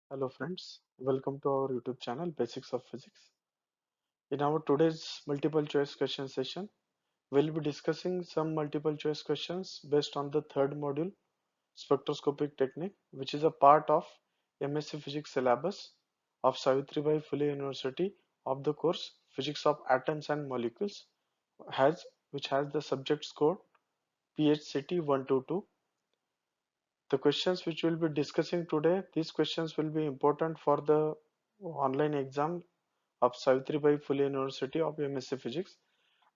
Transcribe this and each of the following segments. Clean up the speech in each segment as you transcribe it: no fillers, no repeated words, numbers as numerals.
Hello friends, welcome to our YouTube channel Basics of Physics. In our today's multiple choice question session, we'll be discussing some multiple choice questions based on the third module spectroscopic technique, which is a part of MSc Physics syllabus of Savitribai Phule University of the course Physics of Atoms and Molecules which has the subject code PHCT 122. The questions which we'll be discussing today, these questions will be important for the online exam of Savitribai Phule University of MSc Physics.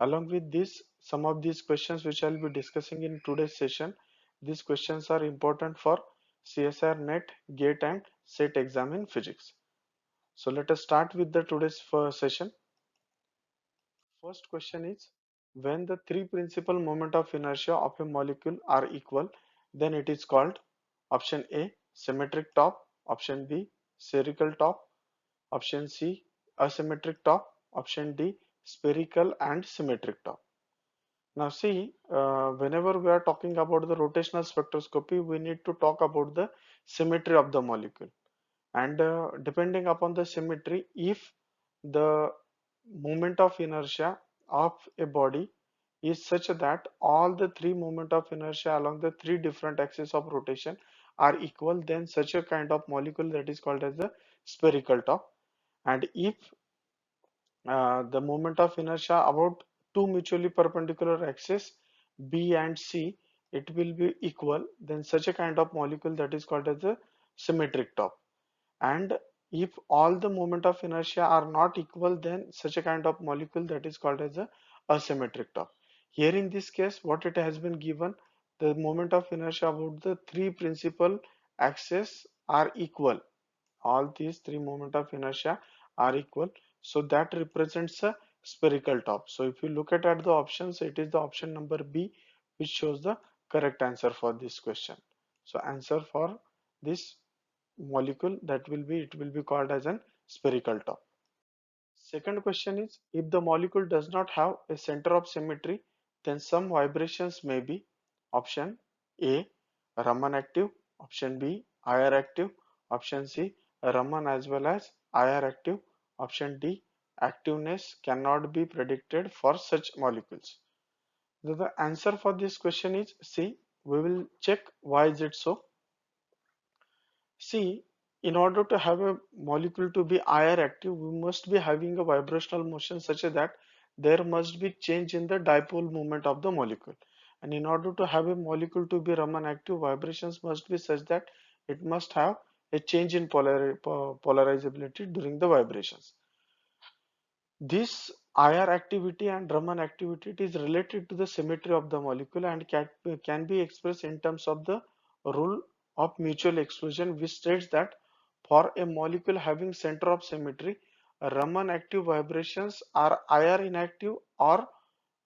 Along with this, some of these questions which I'll be discussing in today's session, these questions are important for CSIR NET, GATE and SET exam in physics. So let us start with the today's first session. First question is, when the three principal moment of inertia of a molecule are equal, then it is called option A, symmetric top, option B, spherical top, option C, asymmetric top, option D, spherical and symmetric top. Now see, whenever we are talking about the rotational spectroscopy, we need to talk about the symmetry of the molecule. And depending upon the symmetry, if the moment of inertia of a body is such that all the three moment of inertia along the three different axes of rotation are equal, then such a kind of molecule that is called as the spherical top. And if the moment of inertia about two mutually perpendicular axes B and C, it will be equal, then such a kind of molecule that is called as a symmetric top. And if all the moment of inertia are not equal, then such a kind of molecule that is called as a asymmetric top. Here in this case, what it has been given, the moment of inertia about the three principal axes are equal. All these three moment of inertia are equal, so that represents a spherical top. So if you look at the options, it is the option number B which shows the correct answer for this question. So answer for this molecule, that will be, it will be called as an spherical top. Second question is, if the molecule does not have a center of symmetry, then some vibrations may be option A, Raman active, option B, IR active, option C, Raman as well as IR active, option D, activeness cannot be predicted for such molecules. The answer for this question is C. We will check why is it so. See, in order to have a molecule to be IR active, we must be having a vibrational motion such that there must be change in the dipole moment of the molecule. And in order to have a molecule to be Raman active, vibrations must be such that it must have a change in polarizability during the vibrations. This IR activity and Raman activity, it is related to the symmetry of the molecule and can be expressed in terms of the rule of mutual exclusion, which states that for a molecule having center of symmetry, Raman active vibrations are IR inactive, or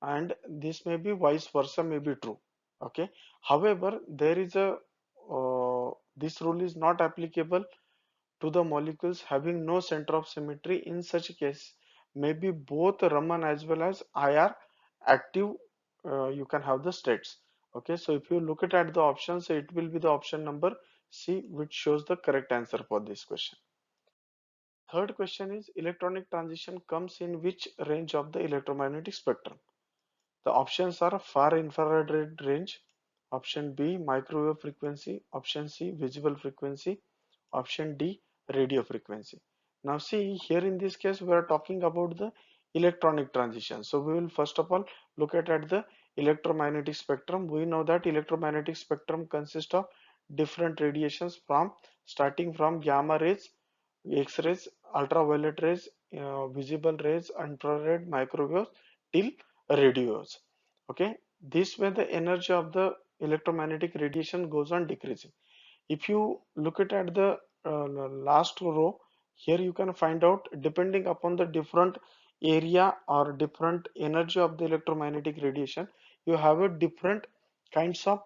and this may be vice versa may be true. Okay. However, there is a this rule is not applicable to the molecules having no center of symmetry. In such case, maybe both Raman as well as IR active, you can have the states. Okay, so if you look at the options, it will be the option number C which shows the correct answer for this question. Third question is, electronic transition comes in which range of the electromagnetic spectrum? The options are far infrared range, option B microwave frequency, option C visible frequency, option D radio frequency. Now see, here in this case we are talking about the electronic transition. So we will first of all look at the electromagnetic spectrum. We know that electromagnetic spectrum consists of different radiations from starting from gamma rays, X-rays, ultraviolet rays, visible rays, infrared, microwaves till radio waves. Okay, this way the energy of the electromagnetic radiation goes on decreasing. If you look at the last row, here you can find out, depending upon the different area or different energy of the electromagnetic radiation, you have a different kinds of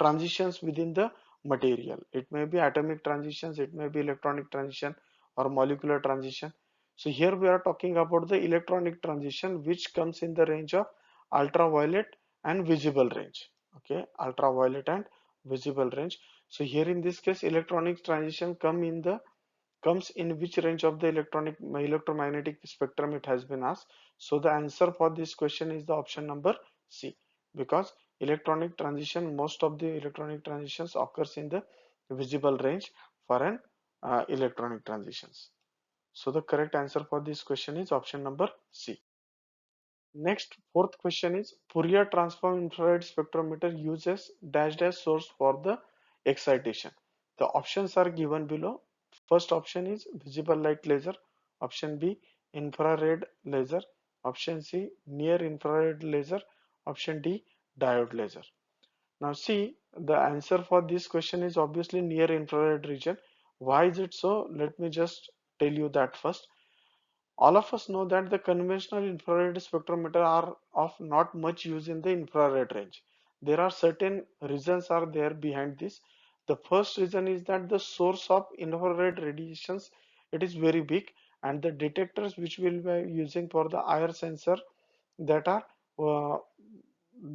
transitions within the material. It may be atomic transitions, it may be electronic transition or molecular transition. So here we are talking about the electronic transition, which comes in the range of ultraviolet and visible range. Okay, ultraviolet and visible range. So here in this case, electronic transition come in the comes in which range of the electromagnetic spectrum it has been asked. So the answer for this question is the option number C, because electronic transition, most of the electronic transitions occurs in the visible range for an electronic transitions. So the correct answer for this question is option number C. Next, fourth question is Fourier transform infrared spectrometer uses dash dash source for the excitation. The options are given below. First option is visible light laser, option B infrared laser, option C near infrared laser, option D diode laser. Now see, the answer for this question is obviously near infrared region. Why is it so? Let me just tell you that first. All of us know that the conventional infrared spectrometer are of not much use in the infrared range. There are certain reasons are there behind this. The first reason is that the source of infrared radiations, it is very big, and the detectors which we will be using for the IR sensor, that are uh,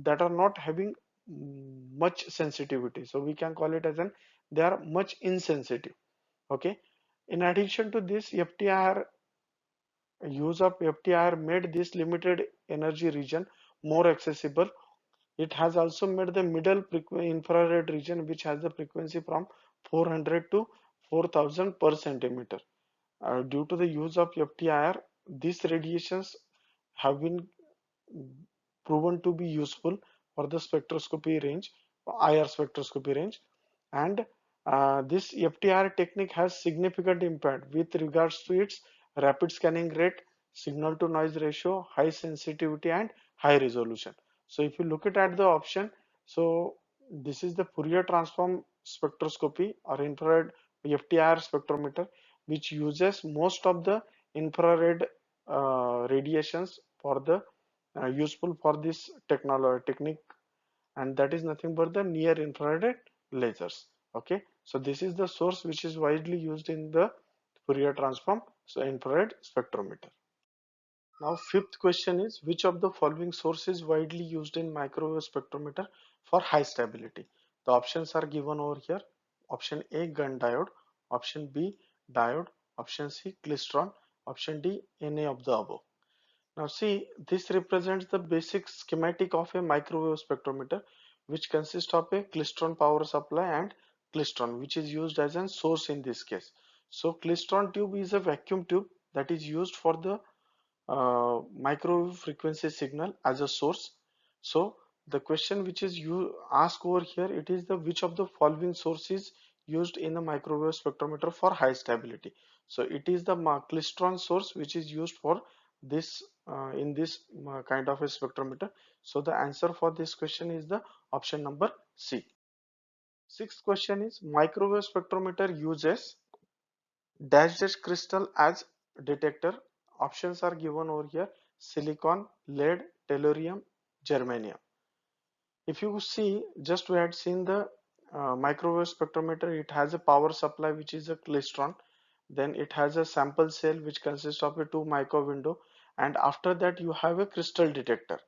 that are not having much sensitivity, so we can call it as an they are much insensitive. Okay, in addition to this, FTIR use of FTIR made this limited energy region more accessible. It has also made the middle infrared region, which has the frequency from 400 to 4000 per centimeter. Due to the use of FTIR, these radiations have been proven to be useful for the spectroscopy range, IR spectroscopy range, and this FTIR technique has significant impact with regards to its rapid scanning rate, signal to noise ratio, high sensitivity, and high resolution. So if you look at the option, so this is the Fourier transform spectroscopy or infrared FTIR spectrometer, which uses most of the infrared radiations for the useful for this technology technique, and that is nothing but the near infrared lasers. Okay, so this is the source which is widely used in the Fourier transform, so infrared spectrometer. Now fifth question is which of the following source is widely used in microwave spectrometer for high stability? The options are given over here. Option A gun diode, option B diode, option C klystron, option D any of the above. Now see, this represents the basic schematic of a microwave spectrometer, which consists of a klystron power supply and klystron, which is used as a source in this case. So klystron tube is a vacuum tube that is used for the microwave frequency signal as a source. So the question which is you ask over here, it is the which of the following sources used in a microwave spectrometer for high stability. So it is the klystron source which is used for this in this kind of a spectrometer. So the answer for this question is the option number C. Sixth question is microwave spectrometer uses dash dash crystal as detector. Options are given over here: silicon, lead, tellurium, germanium. If you see, just we had seen the microwave spectrometer, it has a power supply which is a klystron, then it has a sample cell which consists of a two micro window, and after that you have a crystal detector.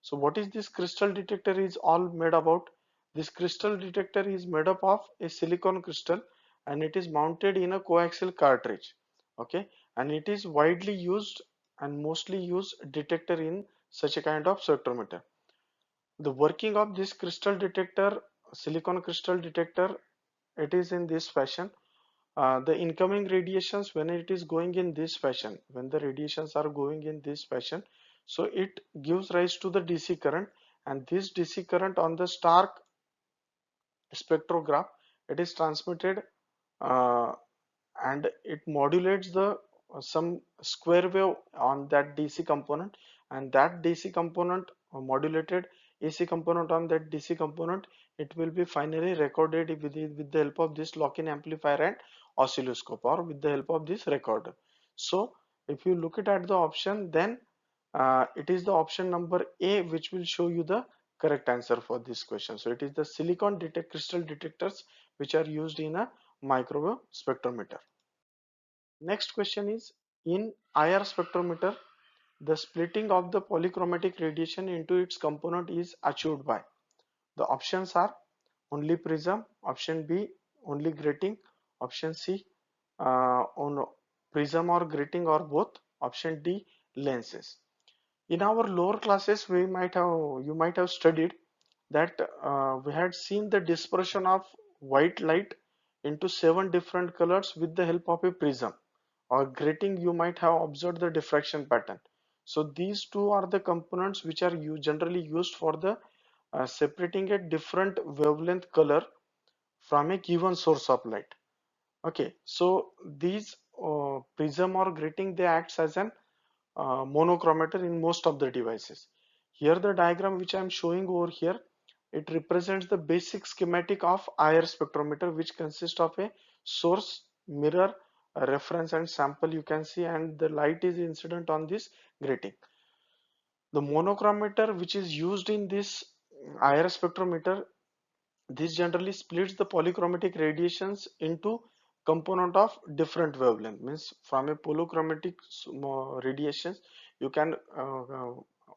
So what is this crystal detector is all made about? This crystal detector is made up of a silicon crystal, and it is mounted in a coaxial cartridge. Okay, and it is widely used and mostly used detector in such a kind of spectrometer. The working of this crystal detector, silicon crystal detector, it is in this fashion. The incoming radiations, when it is going in this fashion, when the radiations are going in this fashion, so it gives rise to the DC current, and this DC current on the stark spectrograph, it is transmitted, uh, and it modulates the some square wave on that DC component, and that DC component modulated AC component on that DC component, it will be finally recorded with the help of this lock-in amplifier and oscilloscope, or with the help of this recorder. So if you look at the option, then it is the option number A which will show you the correct answer for this question. So it is the silicon detect crystal detectors which are used in a microwave spectrometer. Next question is, in IR spectrometer, the splitting of the polychromatic radiation into its component is achieved by. The options are only prism, option B only grating, option C on prism or grating or both. Option D, lenses. In our lower classes, you might have studied that we had seen the dispersion of white light into 7 different colors with the help of a prism or grating. You might have observed the diffraction pattern. So these two are the components which are generally used for the separating a different wavelength color from a given source of light. Okay, so these prism or grating, they acts as an monochromator in most of the devices. Here the diagram which I am showing over here, it represents the basic schematic of IR spectrometer, which consists of a source, mirror, a reference and sample you can see, and the light is incident on this grating. The monochromator which is used in this IR spectrometer, this generally splits the polychromatic radiations into component of different wavelength. Means from a polychromatic radiations, you can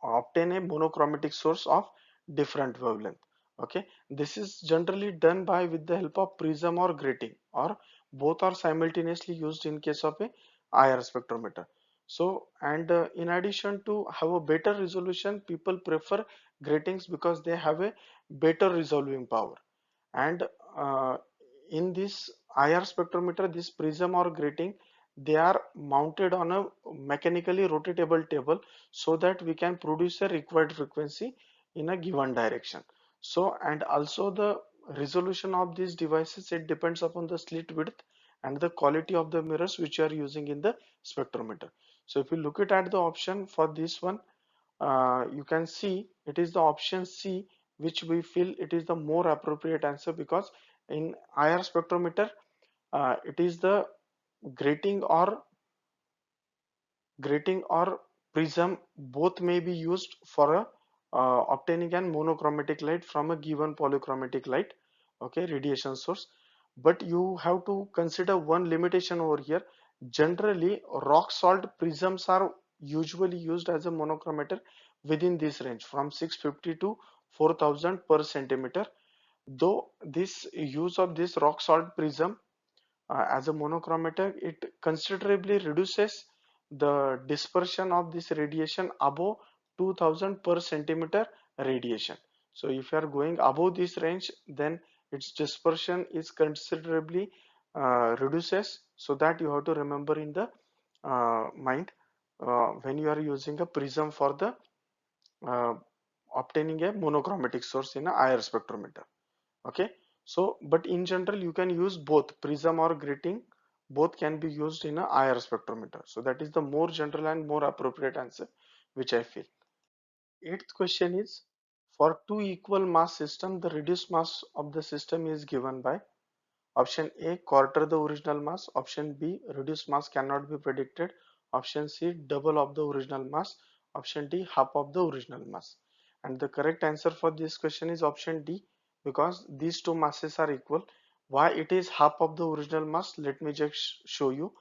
obtain a monochromatic source of different wavelength. Okay, this is generally done by with the help of prism or grating, or both are simultaneously used in case of a IR spectrometer. So, and in addition to have a better resolution, people prefer gratings because they have a better resolving power. And uh, in this IR spectrometer, this prism or grating, they are mounted on a mechanically rotatable table so that we can produce a required frequency in a given direction. So, and also the resolution of these devices, it depends upon the slit width and the quality of the mirrors which you are using in the spectrometer. So if you look at the option for this one, you can see it is the option C, which we feel it is the more appropriate answer, because in IR spectrometer, it is the grating or grating or prism both may be used for obtaining an monochromatic light from a given polychromatic light, okay, radiation source. But you have to consider one limitation over here. Generally rock salt prisms are usually used as a monochromator within this range from 650 to 4000 per centimeter. Though this use of this rock salt prism as a monochromator, it considerably reduces the dispersion of this radiation above 2000 per centimeter radiation. So if you are going above this range, then its dispersion is considerably reduces, so that you have to remember in the mind when you are using a prism for the uh, obtaining a monochromatic source in a IR spectrometer. Okay, so but in general you can use both prism or grating, both can be used in a IR spectrometer. So that is the more general and more appropriate answer which I feel. Eighth question is, for two equal mass system, the reduced mass of the system is given by option A, quarter the original mass, option B, reduced mass cannot be predicted, option C, double of the original mass, option D, half of the original mass. And the correct answer for this question is option D, because these two masses are equal. Why it is half of the original mass? Let me just show you.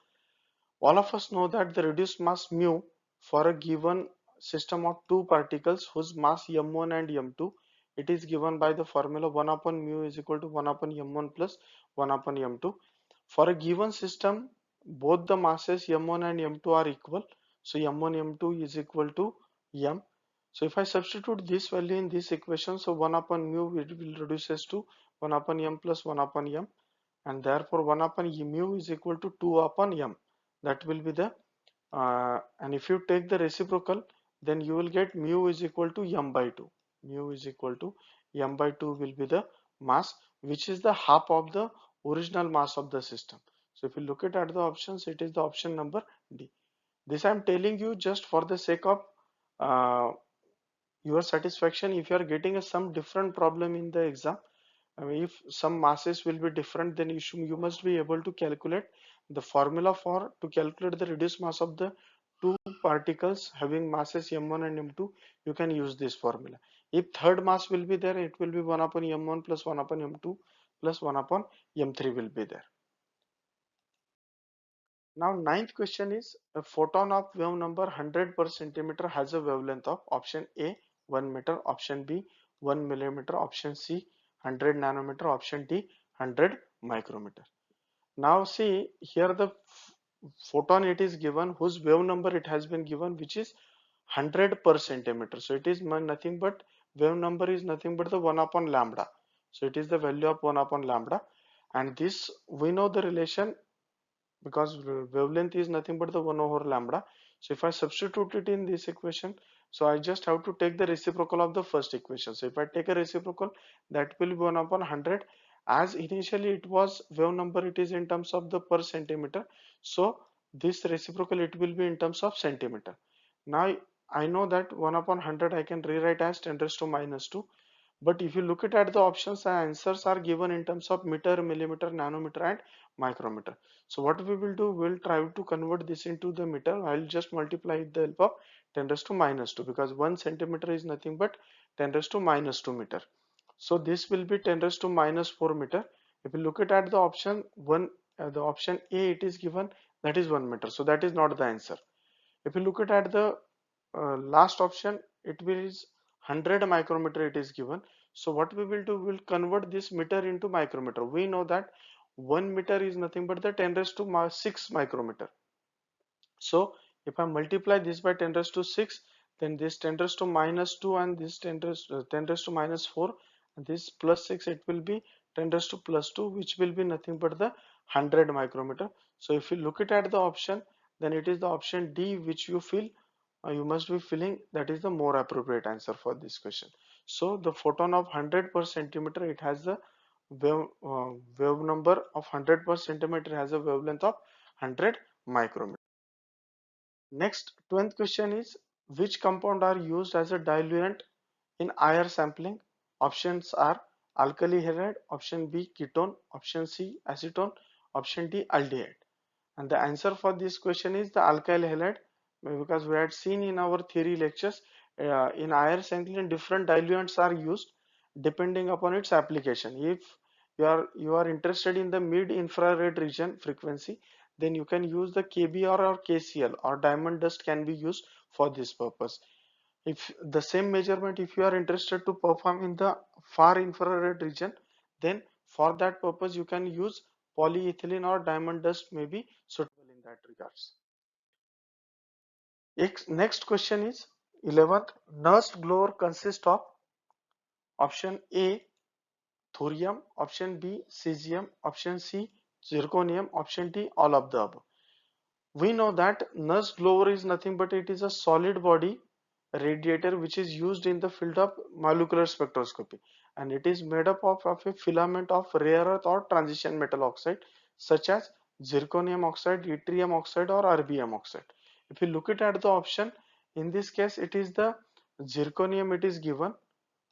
All of us know that the reduced mass mu for a given system of two particles whose mass m1 and m2, it is given by the formula 1 upon mu is equal to 1 upon m1 plus 1 upon m2. For a given system, both the masses m1 and m2 are equal. So m1 m2 is equal to m. So if I substitute this value in this equation, so 1 upon mu it will reduces to 1 upon m plus 1 upon m, and therefore 1 upon mu is equal to 2 upon m. That will be the and if you take the reciprocal, then you will get mu is equal to m by 2. Mu is equal to m by 2 will be the mass, which is the half of the original mass of the system. So if you look at the options, it is the option number D. This I am telling you just for the sake of uh, your satisfaction. If you are getting some different problem in the exam, I mean, if some masses will be different, then you must be able to calculate the formula for to calculate the reduced mass of the two particles having masses m1 and m2. You can use this formula. If third mass will be there, it will be 1 upon m1 plus 1 upon m2 plus 1 upon m3 will be there. Now ninth question is, a photon of wave number 100 per centimeter has a wavelength of option A 1 meter, option B 1 millimeter, option C 100 nanometer, option D 100 micrometer. Now see here, the photon it is given whose wave number it has been given, which is 100 per centimeter. So it is nothing but wave number is nothing but the 1 upon lambda. So it is the value of 1 upon lambda, and this we know the relation because wavelength is nothing but the 1 over lambda. So if I substitute it in this equation, so I just have to take the reciprocal of the first equation. So if I take a reciprocal, that will be 1 upon 100. As initially it was wave number, it is in terms of the per centimeter. So this reciprocal it will be in terms of centimeter. Now I know that 1 upon 100 I can rewrite as 10 raised to minus 2. But if you look at the options, the answers are given in terms of meter, millimeter, nanometer, and micrometer. So what we will do, we'll try to convert this into the meter. I'll just multiply with the help of 10 raised to minus 2, because 1 centimeter is nothing but 10 raised to minus 2 meter. So this will be 10 raised to minus 4 meter. If you look at the option 1, the option A, it is given that is 1 meter. So that is not the answer. If you look at the last option, it will is 100 micrometer it is given. So what we will do, we'll convert this meter into micrometer. We know that 1 meter is nothing but the 10 raised to 6 micrometer. So if I multiply this by 10 raised to 6, then this 10 raised to minus 2 and this 10 raised to minus 4, and this plus 6, it will be 10 raised to plus 2, which will be nothing but the 100 micrometer. So if you look at the option, then it is the option D which you feel you must be feeling that is the more appropriate answer for this question. So the photon of 100 per centimeter, it has the wave number of 100 per centimeter, has a wavelength of 100 micrometer. Next, 12th question is, which compound are used as a diluent in IR sampling? Options are alkali halide, option B ketone, option C acetone, option D aldehyde. And the answer for this question is the alkyl halide, because we had seen in our theory lectures, in IR sampling different diluents are used depending upon its application. If you are interested in the mid infrared region frequency, then you can use the KBR or KCl, or diamond dust can be used for this purpose. If the same measurement, if you are interested to perform in the far infrared region, then for that purpose you can use polyethylene or diamond dust may be suitable in that regards. Next question is 11th. Nernst glower consists of option A thorium, option B cesium, option C zirconium, option D all of the above. We know that Nernst glower is nothing but it is a solid body radiator which is used in the field of molecular spectroscopy, and it is made up of a filament of rare earth or transition metal oxide such as zirconium oxide, yttrium oxide, or erbium oxide. If you look at the option, in this case it is the zirconium it is given.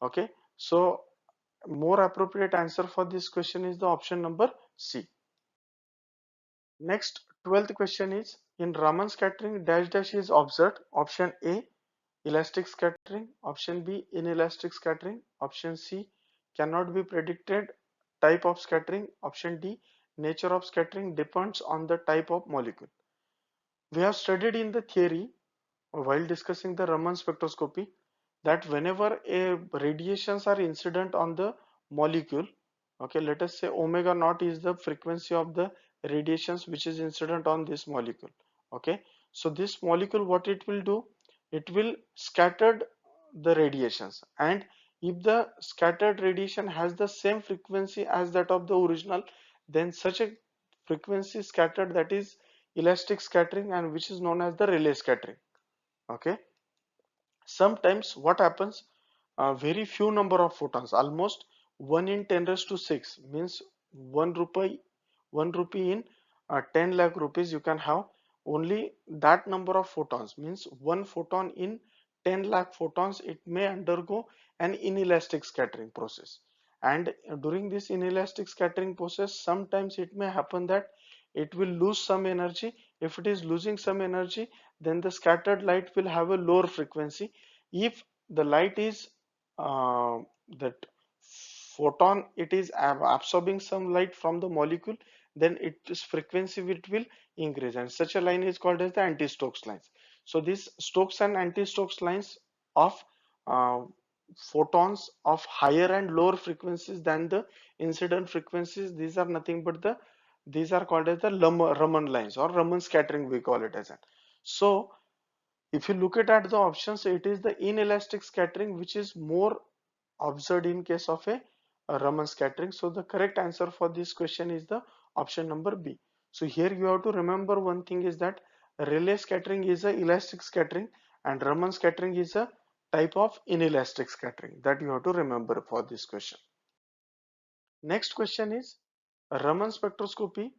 Okay, so more appropriate answer for this question is the option number C. Next, 12th question is, in Raman scattering dash dash is observed. Option A elastic scattering, option B inelastic scattering, option C cannot be predicted type of scattering, option D nature of scattering depends on the type of molecule. We have studied in the theory while discussing the Raman spectroscopy that whenever a radiations are incident on the molecule, okay, let us say omega naught is the frequency of the radiations which is incident on this molecule. Okay, so this molecule, what it will do, it will scattered the radiations, and if the scattered radiation has the same frequency as that of the original, then such a frequency scattered, that is elastic scattering, and which is known as the Rayleigh scattering. Okay, sometimes what happens, very few number of photons, almost 1 in 10 raised to 6, means 1 rupee in 10 lakh rupees you can have only that number of photons, means 1 photon in 10 lakh photons, it may undergo an inelastic scattering process. And during this inelastic scattering process, sometimes it may happen that it will lose some energy. If it is losing some energy, then the scattered light will have a lower frequency. If the light is that photon, it is absorbing some light from the molecule, then its frequency it will increase, and such a line is called as the anti-Stokes lines. So this Stokes and anti-Stokes lines of uh, photons of higher and lower frequencies than the incident frequencies, these are nothing but the These are called as the Raman lines or Raman scattering, we call it as an. So if you look at the options, it is the inelastic scattering which is more observed in case of a Raman scattering. So the correct answer for this question is the option number B. So here you have to remember one thing is that Rayleigh scattering is a elastic scattering and Raman scattering is a type of inelastic scattering, that you have to remember for this question. Next question is Raman spectroscopy.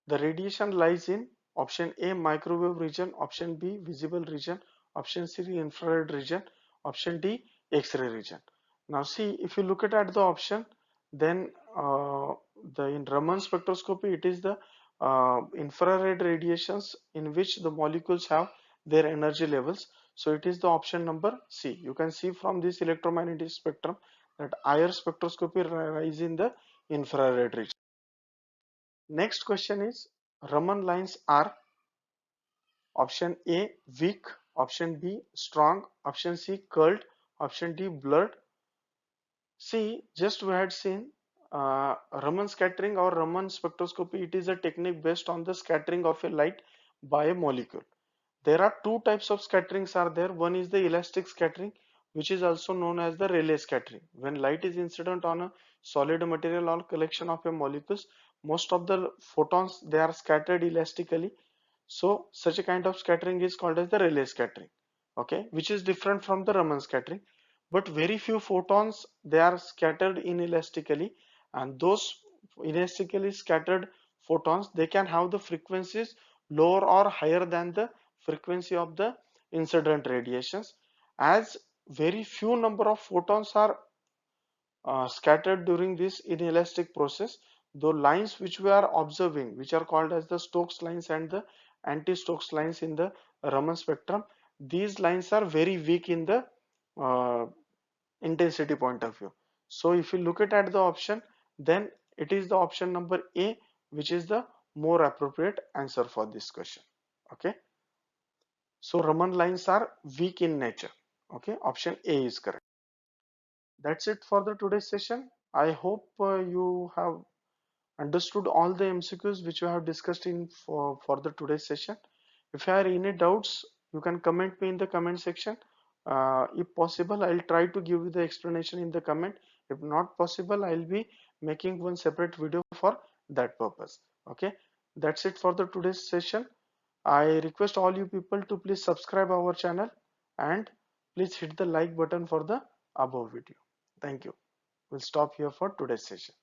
The radiation lies in option A microwave region, option B visible region, option C infrared region, option D X-ray region. Now see, if you look at the option, then in Raman spectroscopy it is the infrared radiations in which the molecules have their energy levels. So it is the option number C. You can see from this electromagnetic spectrum that IR spectroscopy lies in the infrared region. Next question is Raman lines are option A weak, option B strong, option C curled, option D blurred. See, just we had seen Raman scattering or Raman spectroscopy. It is a technique based on the scattering of a light by a molecule. There are two types of scatterings are there. One is the elastic scattering, which is also known as the Rayleigh scattering. When light is incident on a solid material or collection of a molecules, most of the photons they are scattered elastically. So such a kind of scattering is called as the Rayleigh scattering, okay, which is different from the Raman scattering. But very few photons they are scattered inelastically, and those inelastically scattered photons they can have the frequencies lower or higher than the frequency of the incident radiations. As very few number of photons are scattered during this inelastic process, the lines which we are observing, which are called as the Stokes lines and the anti-Stokes lines in the Raman spectrum, these lines are very weak in the uh, intensity point of view. So if you look at the option, then it is the option number A, which is the more appropriate answer for this question. Okay. So Raman lines are weak in nature. Okay, option A is correct. That's it for the today's session. I hope you have understood all the MCQs which we have discussed in for the today's session. If you have any doubts, you can comment me in the comment section. If possible, I'll try to give you the explanation in the comment. If not possible, I'll be making one separate video for that purpose. Okay, that's it for the today's session. I request all you people to please subscribe our channel and please hit the like button for the above video. Thank you. We'll stop here for today's session.